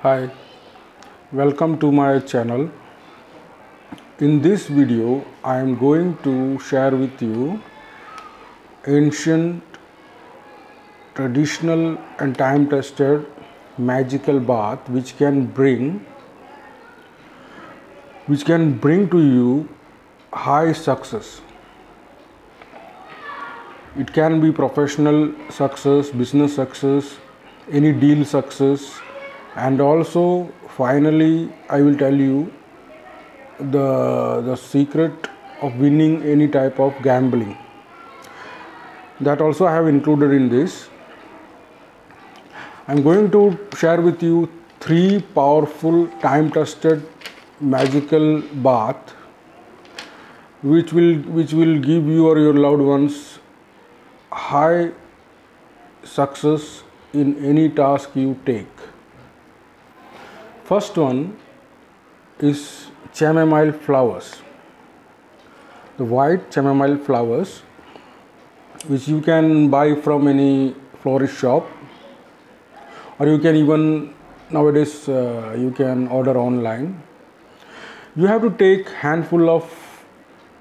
Hi, welcome to my channel. In this video, I am going to share with you ancient, traditional and time-tested magical bath which can bring to you high success. It can be professional success, business success, any deal success, and also finally I will tell you the secret of winning any type of gambling. That also I have included in this. I am going to share with you 3 powerful time-tested magical bath which will give you or your loved ones high success in any task you take. First one is chamomile flowers. The white chamomile flowers, which you can buy from any florist shop, or you can even nowadays you can order online. You have to take handful of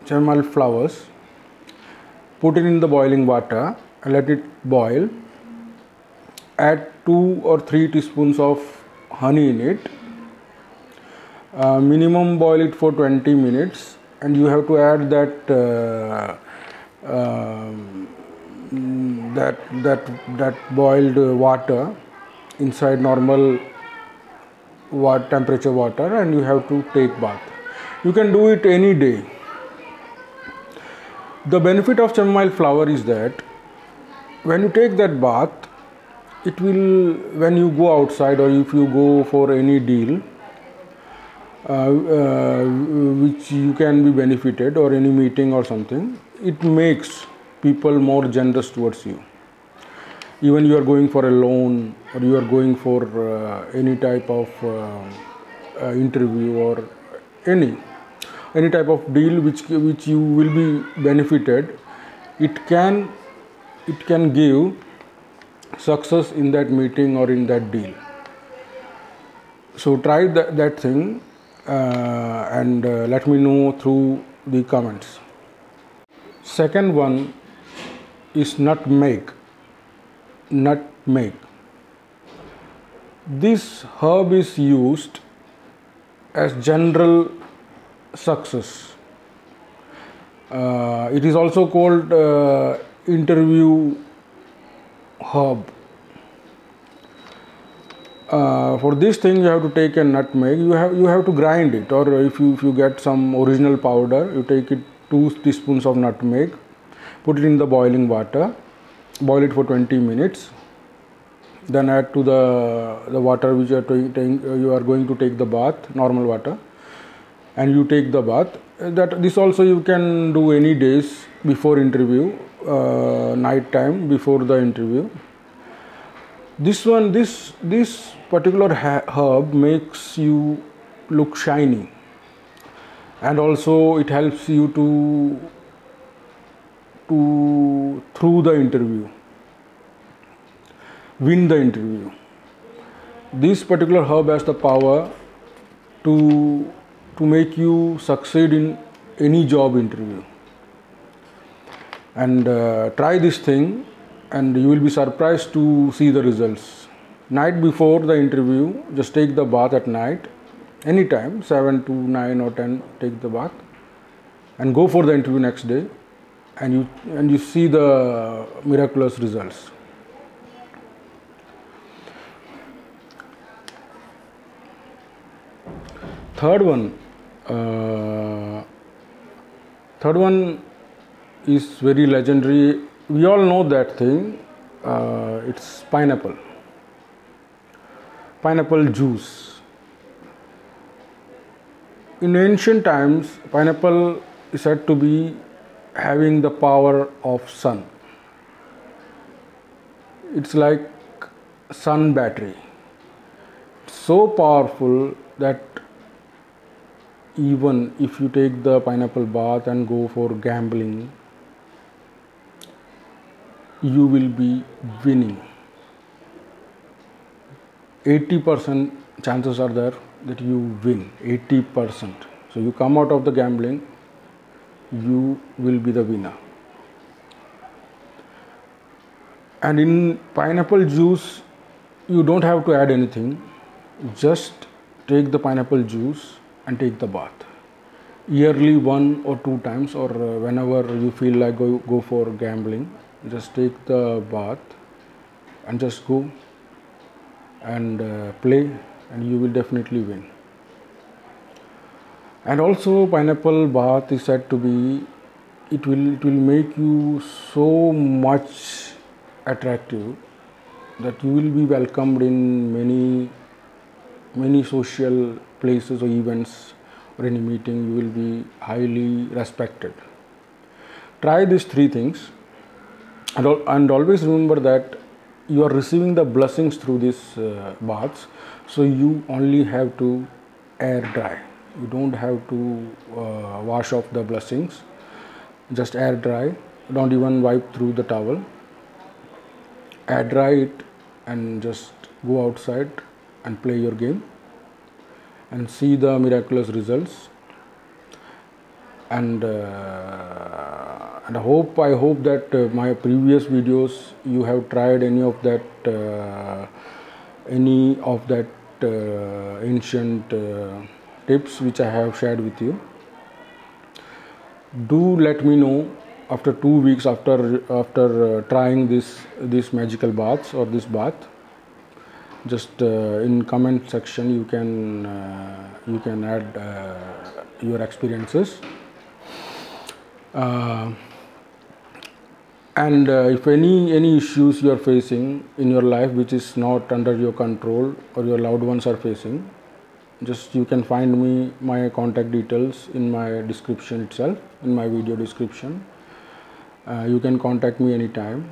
chamomile flowers, put it in the boiling water and let it boil. Add 2 or 3 teaspoons of honey in it. Minimum boil it for 20 minutes, and you have to add that boiled water inside normal temperature water, and you have to take bath. You can do it any day. The benefit of chamomile flower is that when you take that bath, it will, when you go outside or if you go for any deal which you can be benefited, or any meeting or something, it makes people more generous towards you. Even you are going for a loan, or you are going for any type of interview, or any type of deal which you will be benefited, it can give success in that meeting or in that deal. So try that thing and let me know through the comments. Second one is nutmeg. This herb is used as general success. It is also called interview herb. For this thing you have to take a nutmeg. You have to grind it, or if you get some original powder, you take it 2 teaspoons of nutmeg, put it in the boiling water, boil it for 20 minutes, then add to the water which you are going to take the bath, normal water, and you take the bath. This also you can do any days before interview, night time before the interview. This particular herb makes you look shiny, and also it helps you to through the interview, win the interview. This particular herb has the power to make you succeed in any job interview. And try this thing, and you will be surprised to see the results. Night before the interview, just take the bath at night, anytime, 7 to 9 or 10, take the bath, and go for the interview next day, and you see the miraculous results. Third one is very legendary. We all know that thing. It's pineapple juice. In ancient times, pineapple is said to be having the power of sun. It's like sun battery. It's so powerful that even if you take the pineapple bath and go for gambling, you will be winning. 80% chances are there that you win 80%. So you come out of the gambling, you will be the winner. And in pineapple juice, you don't have to add anything. Just take the pineapple juice and take the bath. Yearly 1 or 2 times, or whenever you feel like go for gambling, just take the bath and just go and play, and you will definitely win. And also pineapple bath is said to be, it will make you so much attractive that you will be welcomed in many social places or events or any meeting. You will be highly respected. Try these 3 things, and always remember that you are receiving the blessings through these baths, so you only have to air dry. You don't have to wash off the blessings. Just air dry. Don't even wipe through the towel. Air dry it and just go outside and play your game and see the miraculous results. And I hope that my previous videos you have tried any of that ancient tips which I have shared with you. Do let me know after 2 weeks after trying this magical baths or this bath. Just in comment section you can add your experiences. And if any issues you are facing in your life which is not under your control, or your loved ones are facing, just you can find my contact details in my description itself, in my video description. You can contact me anytime,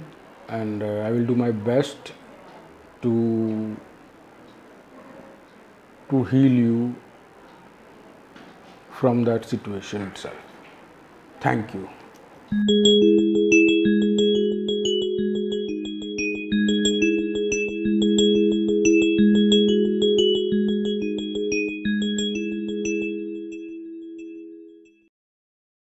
and I will do my best to heal you from that situation itself. Thank you.